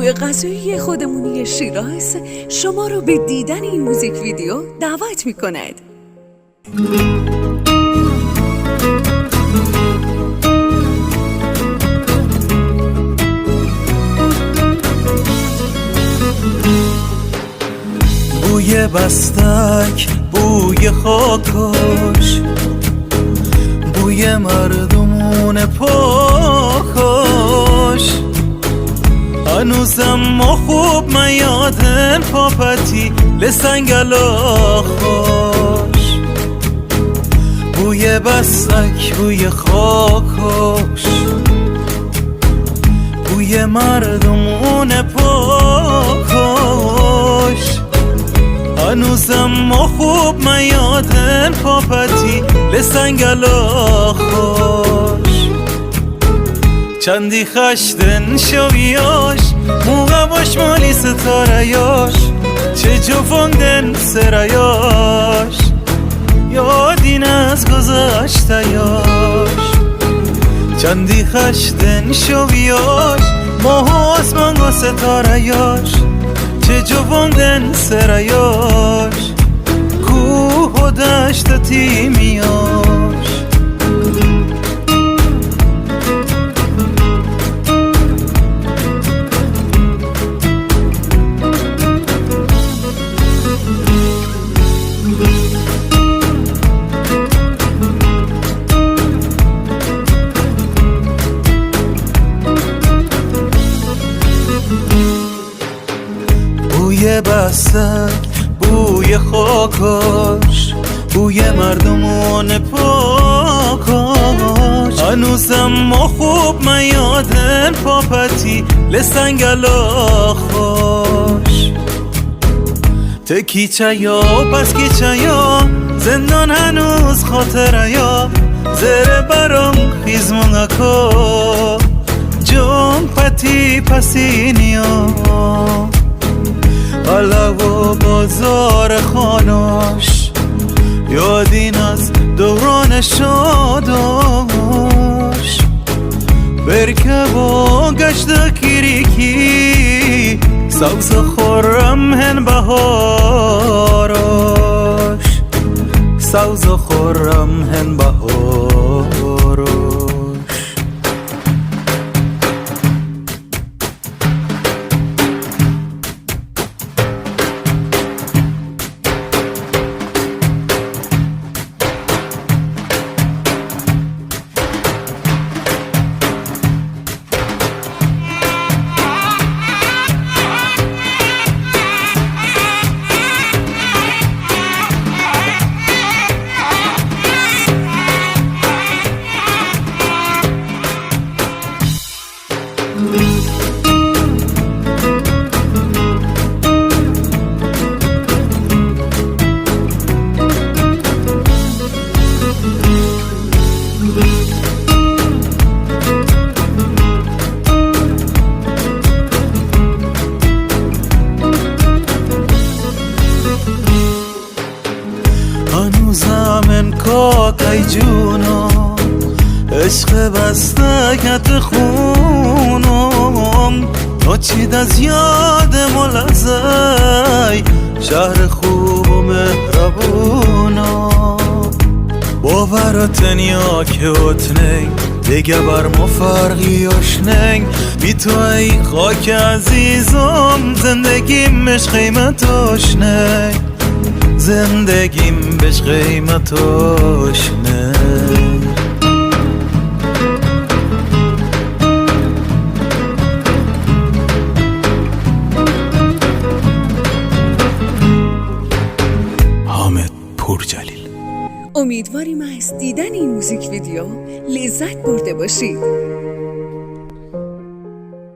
مجموعه غذایی خودمونی شیراز شما رو به دیدن این موزیک ویدیو دعوت می‌کند. بوی بستک، بوی خاکاش، بوی مردمون پاکاش. هنوزم ما خوب من یادن پاپتی لسنگلاخاش. بوی بستک، بوی خاکاش، بوی مردمون پاکاش. هنوزم ما خوب من یادن پاپتی لسنگلاخاش. چندی خشتن شویاش، موقع باش مالی ستارهاش، چه جفوندن سرایاش، یادین از گذشتهاش. چندی خشتن شویاش، ماه و آسمان و ستارهاش، چه جووندن سرایاش، کوه و دشت تیمیاش. بوی بستک، بوی خاکاش، بوی مردمون پاکاش. هنوزم ما خوب من یادن پاپتی لسنگلاخاش. تکی چایا پس کی چایا، زندان هنوز خاطره یا، زره برام خیزمونکا، جون پتی پسینیا. حالا و بازار خاناش، یادین از دوران شاداش. برکب و گشت کیریکی، سوز خورم هن بهاراش، سوز خورم هن بهاراش. هنوزم انکاکای جونم، عشق بستکت خونم. ناچید از یاد ملزای، شهر خوب و مهربونم. باورات نیا که اتنگ، دیگه بر ما فرقی آشنگ. بی تو ای خاک عزیزم، زندگیم بش قیمتاش نه، زندگیم بش قیمتاش نه. حامد پورجلیل. امیدواریم از دیدن این موزیک ویدیو لذت برده باشید.